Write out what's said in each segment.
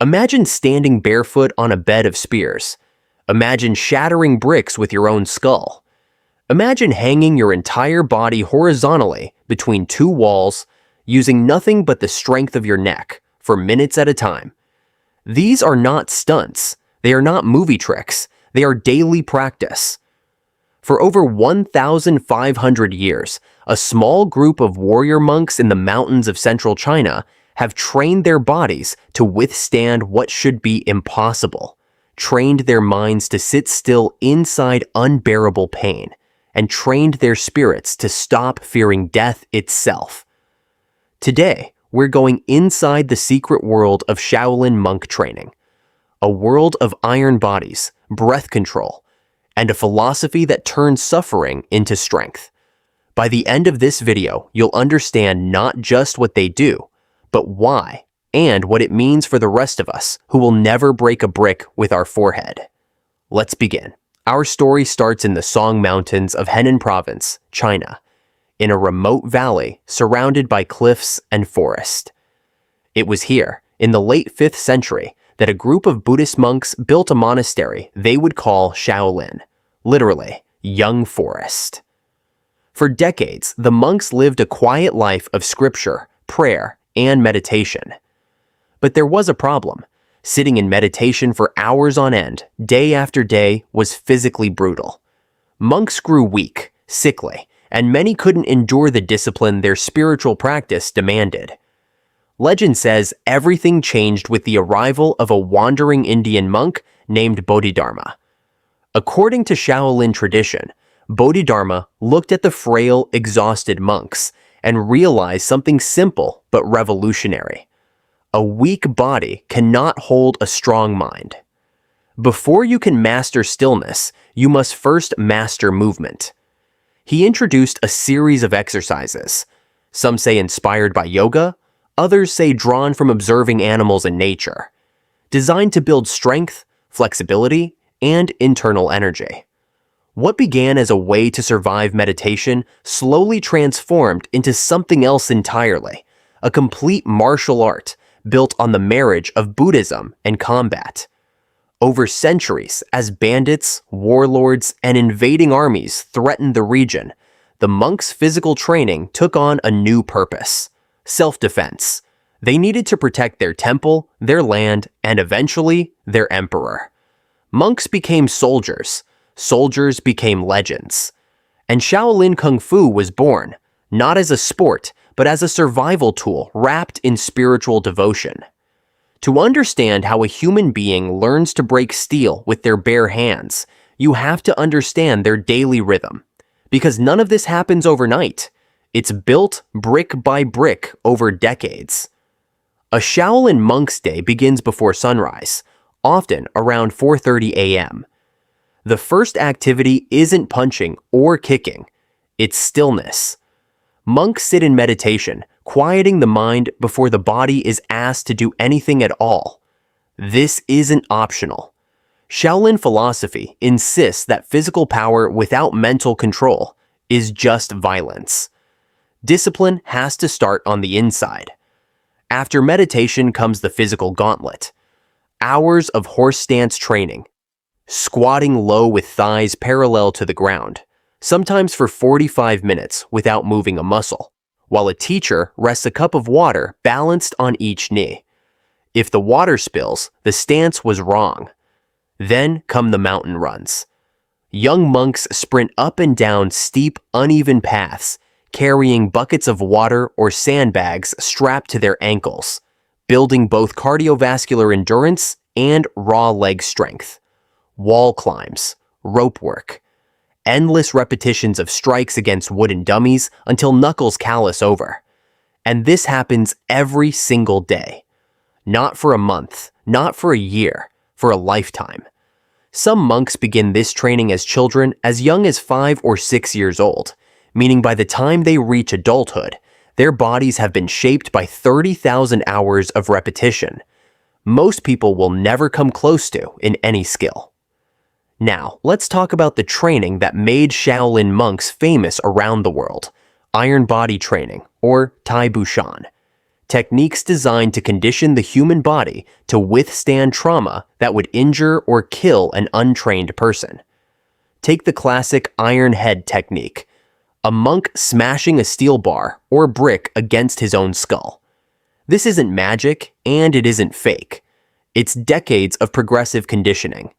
Imagine standing barefoot on a bed of spears. Imagine shattering bricks with your own skull. Imagine hanging your entire body horizontally between two walls, using nothing but the strength of your neck for minutes at a time. These are not stunts. They are not movie tricks. They are daily practice. For over 1,500 years, a small group of warrior monks in the mountains of central China have trained their bodies to withstand what should be impossible, trained their minds to sit still inside unbearable pain, and trained their spirits to stop fearing death itself. Today, we're going inside the secret world of Shaolin monk training, a world of iron bodies, breath control, and a philosophy that turns suffering into strength. By the end of this video, you'll understand not just what they do, but why, and what it means for the rest of us who will never break a brick with our forehead. Let's begin. Our story starts in the Song Mountains of Henan Province, China, in a remote valley surrounded by cliffs and forest. It was here, in the late 5th century, that a group of Buddhist monks built a monastery they would call Shaolin, literally, young forest. For decades, the monks lived a quiet life of scripture, prayer, and meditation. But there was a problem. Sitting in meditation for hours on end, day after day, was physically brutal. Monks grew weak, sickly, and many couldn't endure the discipline their spiritual practice demanded. Legend says everything changed with the arrival of a wandering Indian monk named Bodhidharma. According to Shaolin tradition, Bodhidharma looked at the frail, exhausted monks and realized something simple but revolutionary. A weak body cannot hold a strong mind. Before you can master stillness, you must first master movement. He introduced a series of exercises. Some say inspired by yoga, others say drawn from observing animals in nature, designed to build strength, flexibility, and internal energy. What began as a way to survive meditation slowly transformed into something else entirely, a complete martial art built on the marriage of Buddhism and combat. Over centuries, as bandits, warlords, and invading armies threatened the region, the monks' physical training took on a new purpose: self-defense. They needed to protect their temple, their land, and eventually, their emperor. Monks became soldiers. Soldiers became legends. And Shaolin Kung Fu was born, not as a sport, but as a survival tool wrapped in spiritual devotion. To understand how a human being learns to break steel with their bare hands, you have to understand their daily rhythm. Because none of this happens overnight. It's built brick by brick over decades. A Shaolin monk's day begins before sunrise, often around 4:30 a.m. The first activity isn't punching or kicking, it's stillness. Monks sit in meditation, quieting the mind before the body is asked to do anything at all. This isn't optional. Shaolin philosophy insists that physical power without mental control is just violence. Discipline has to start on the inside. After meditation comes the physical gauntlet. Hours of horse stance training, squatting low with thighs parallel to the ground, sometimes for 45 minutes without moving a muscle, while a teacher rests a cup of water balanced on each knee. If the water spills, the stance was wrong. Then come the mountain runs. Young monks sprint up and down steep, uneven paths, carrying buckets of water or sandbags strapped to their ankles, building both cardiovascular endurance and raw leg strength. Wall climbs, rope work, endless repetitions of strikes against wooden dummies until knuckles callous over. And this happens every single day. Not for a month, not for a year, for a lifetime. Some monks begin this training as children as young as 5 or 6 years old, meaning by the time they reach adulthood, their bodies have been shaped by 30,000 hours of repetition. Most people will never come close to in any skill. Now, let's talk about the training that made Shaolin monks famous around the world: iron body training, or Tai Bu Shan. techniques designed to condition the human body to withstand trauma that would injure or kill an untrained person. Take the classic iron head technique, a monk smashing a steel bar or brick against his own skull. This isn't magic, and it isn't fake. It's decades of progressive conditioning.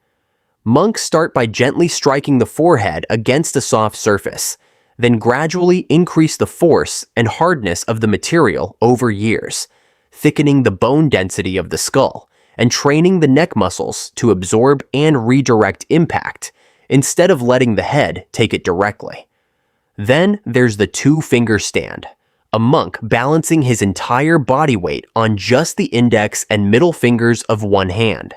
Monks start by gently striking the forehead against a soft surface, then gradually increase the force and hardness of the material over years, thickening the bone density of the skull and training the neck muscles to absorb and redirect impact instead of letting the head take it directly. Then there's the two-finger stand, a monk balancing his entire body weight on just the index and middle fingers of one hand.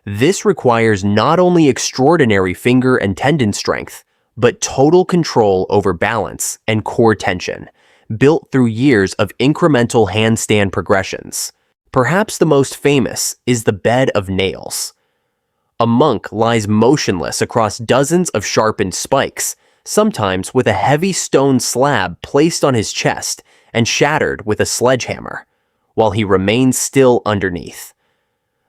This requires not only extraordinary finger and tendon strength, but total control over balance and core tension, built through years of incremental handstand progressions. Perhaps the most famous is the bed of nails. A monk lies motionless across dozens of sharpened spikes, sometimes with a heavy stone slab placed on his chest and shattered with a sledgehammer, while he remains still underneath.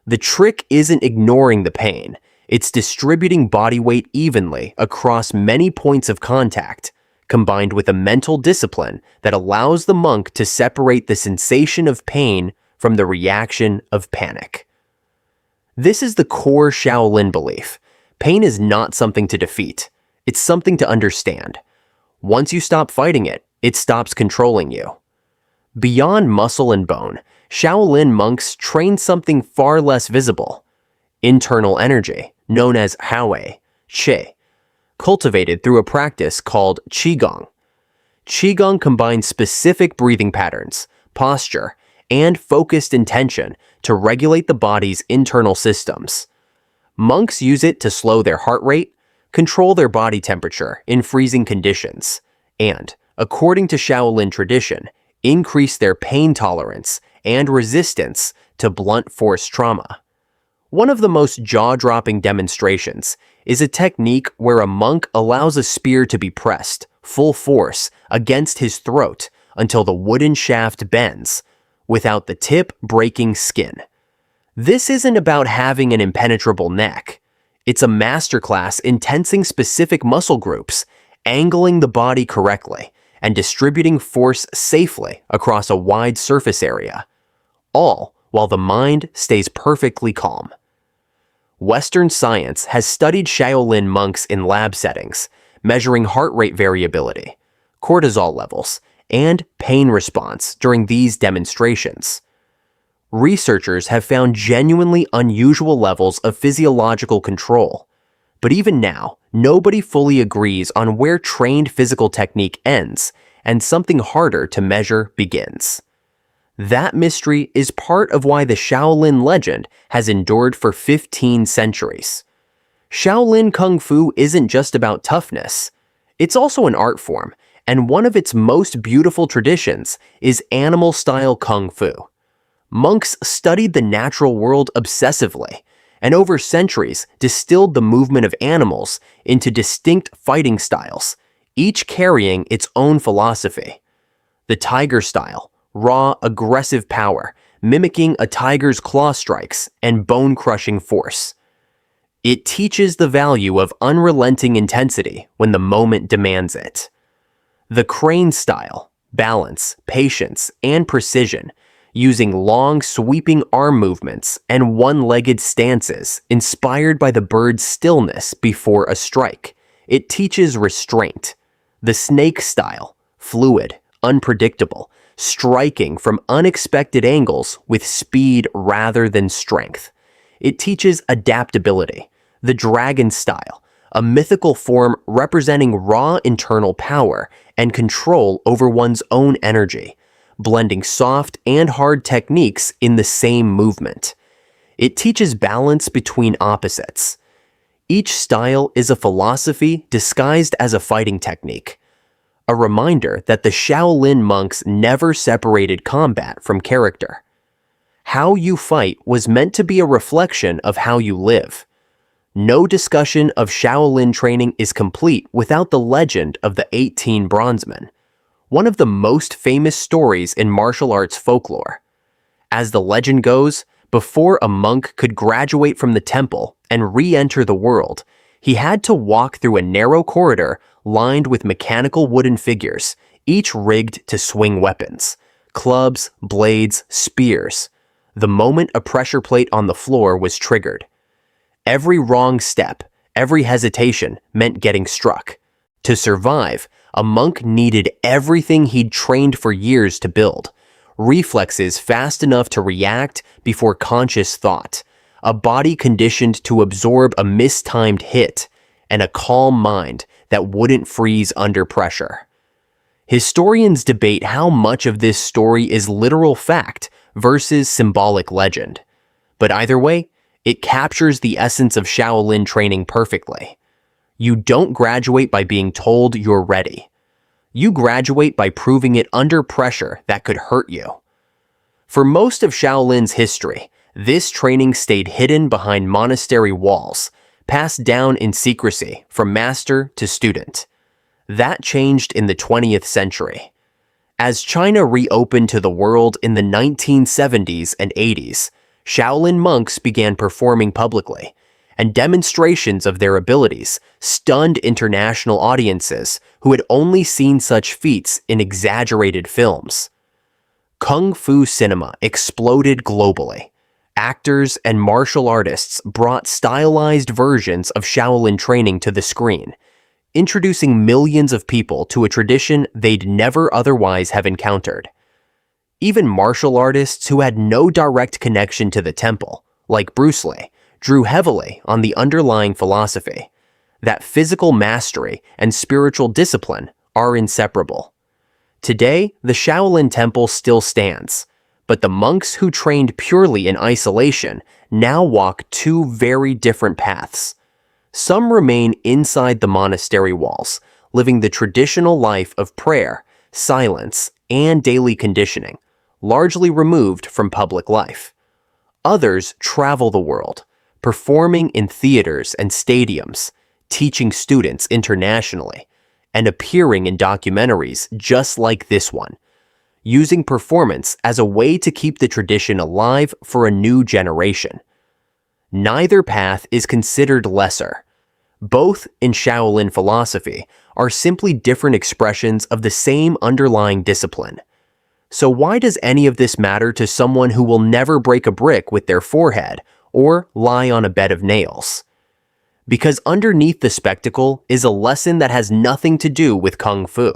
The trick isn't ignoring the pain. It's distributing body weight evenly across many points of contact, combined with a mental discipline that allows the monk to separate the sensation of pain from the reaction of panic. This is the core Shaolin belief. Pain is not something to defeat. It's something to understand. Once you stop fighting it, it stops controlling you. Beyond muscle and bone, Shaolin monks train something far less visible: internal energy, known as Hwei, Qi, cultivated through a practice called Qigong. Qigong combines specific breathing patterns, posture, and focused intention to regulate the body's internal systems. Monks use it to slow their heart rate, control their body temperature in freezing conditions, and, according to Shaolin tradition, increase their pain tolerance and resistance to blunt force trauma. One of the most jaw-dropping demonstrations is a technique where a monk allows a spear to be pressed, full force, against his throat until the wooden shaft bends, without the tip breaking skin. This isn't about having an impenetrable neck. It's a masterclass in tensing specific muscle groups, angling the body correctly, and distributing force safely across a wide surface area, all while the mind stays perfectly calm. Western science has studied Shaolin monks in lab settings, measuring heart rate variability, cortisol levels, and pain response during these demonstrations. Researchers have found genuinely unusual levels of physiological control, but even now, nobody fully agrees on where trained physical technique ends and something harder to measure begins. That mystery is part of why the Shaolin legend has endured for 15 centuries. Shaolin Kung Fu isn't just about toughness. It's also an art form, and one of its most beautiful traditions is animal-style Kung Fu. Monks studied the natural world obsessively, and over centuries distilled the movement of animals into distinct fighting styles, each carrying its own philosophy. The tiger style, raw, aggressive power, mimicking a tiger's claw strikes and bone-crushing force. It teaches the value of unrelenting intensity when the moment demands it. The crane style, balance, patience, and precision, using long, sweeping arm movements and one-legged stances inspired by the bird's stillness before a strike. It teaches restraint. The snake style, fluid, unpredictable, striking from unexpected angles with speed rather than strength. It teaches adaptability. The dragon style, a mythical form representing raw internal power and control over one's own energy, blending soft and hard techniques in the same movement. It teaches balance between opposites. Each style is a philosophy disguised as a fighting technique, a reminder that the Shaolin monks never separated combat from character. How you fight was meant to be a reflection of how you live. No discussion of Shaolin training is complete without the legend of the 18 Bronzemen. one of the most famous stories in martial arts folklore. As the legend goes, before a monk could graduate from the temple and re-enter the world, he had to walk through a narrow corridor lined with mechanical wooden figures, each rigged to swing weapons: clubs, blades, spears. The moment a pressure plate on the floor was triggered, every wrong step, every hesitation meant getting struck. To survive, a monk needed everything he'd trained for years to build: reflexes fast enough to react before conscious thought, a body conditioned to absorb a mistimed hit, and a calm mind that wouldn't freeze under pressure. Historians debate how much of this story is literal fact versus symbolic legend. But either way, it captures the essence of Shaolin training perfectly. You don't graduate by being told you're ready. You graduate by proving it under pressure that could hurt you. For most of Shaolin's history, this training stayed hidden behind monastery walls, passed down in secrecy from master to student. That changed in the 20th century. As China reopened to the world in the 1970s and 80s, Shaolin monks began performing publicly, and demonstrations of their abilities stunned international audiences who had only seen such feats in exaggerated films. Kung Fu cinema exploded globally. Actors and martial artists brought stylized versions of Shaolin training to the screen, introducing millions of people to a tradition they'd never otherwise have encountered. Even martial artists who had no direct connection to the temple, like Bruce Lee, drew heavily on the underlying philosophy that physical mastery and spiritual discipline are inseparable. Today, the Shaolin Temple still stands, but the monks who trained purely in isolation now walk two very different paths. Some remain inside the monastery walls, living the traditional life of prayer, silence, and daily conditioning, largely removed from public life. Others travel the world, performing in theaters and stadiums, teaching students internationally, and appearing in documentaries just like this one, using performance as a way to keep the tradition alive for a new generation. Neither path is considered lesser. Both, in Shaolin philosophy, are simply different expressions of the same underlying discipline. So why does any of this matter to someone who will never break a brick with their forehead or lie on a bed of nails? Because underneath the spectacle is a lesson that has nothing to do with Kung Fu.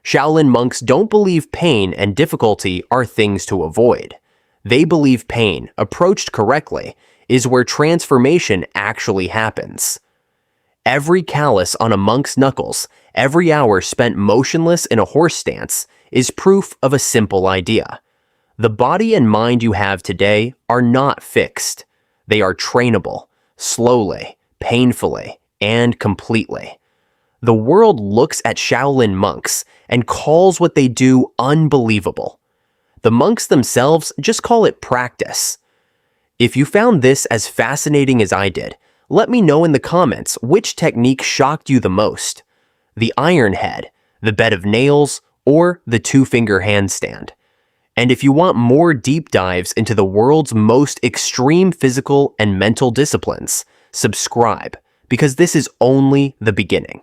Shaolin monks don't believe pain and difficulty are things to avoid. They believe pain, approached correctly, is where transformation actually happens. Every callus on a monk's knuckles, every hour spent motionless in a horse stance, is proof of a simple idea. The body and mind you have today are not fixed. They are trainable, slowly, painfully, and completely. The world looks at Shaolin monks and calls what they do unbelievable. The monks themselves just call it practice. If you found this as fascinating as I did, let me know in the comments which technique shocked you the most: the iron head, the bed of nails, or the two-finger handstand. And if you want more deep dives into the world's most extreme physical and mental disciplines, subscribe, because this is only the beginning.